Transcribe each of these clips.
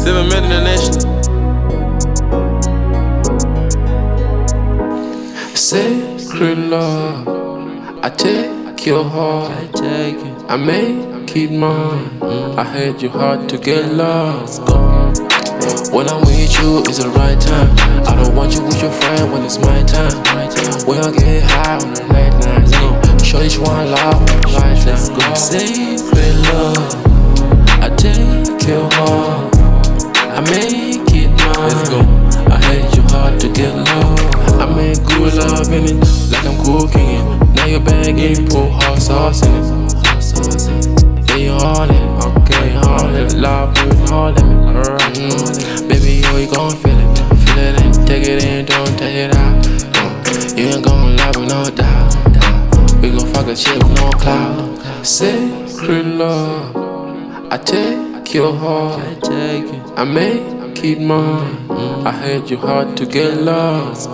7 International. Sacred love, I take your heart, I make it mine. I had your heart to get lost. When I'm with you, it's the right time. I don't want you with your friend when it's my time. We gon' get high on the late nights. Show each one love, lifetime. Sacred love, I take your heart, I make it mine. I hate your heart to get low. I make good love in it, like I'm cooking it. Now you're bagging, put hot sauce in it. Yeah, you all it, okay, all it. Love with all in it. Baby, you gon' feel it, in. Take it in, don't take it out. You ain't gon' lie with no doubt. We gon' fuck a shit with no cloud. Sacred love, I take your heart, I make it mine. I hate your heart to get lost.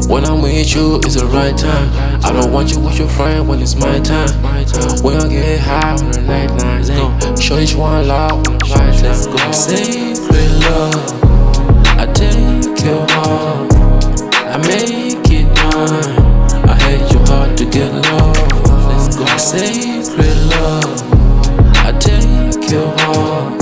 When I'm with you, it's the right time. I don't want you with your friend when it's my time. We gon' get high on the late nights. Show each one love when lifetime. Sacred love, I take your heart, I make it mine. I hate your heart to get lost. Sacred love, I take your heart,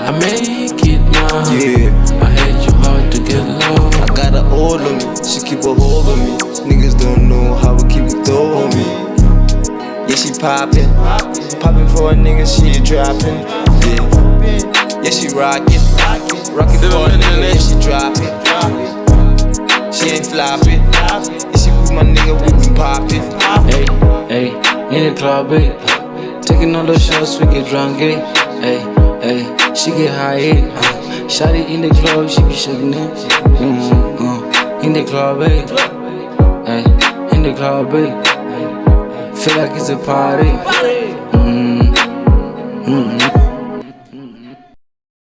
I make it mine. Yeah, I hate your heart to get low. I got her all on me, she keep a hold on me. Niggas don't know how we keep it though on me. Yeah, she poppin', for a nigga, she droppin'. Yeah, she rockin', for a nigga, yeah, she droppin'. She ain't floppin', yeah, she with my nigga, we be poppin'. Hey, in the club, babe. Taking all those shots, we get drunk, eh? Hey, she get high, eh? Shawty in the club, she be shaking it. In the club, babe. Hey, in the club, babe. Feel like it's a party.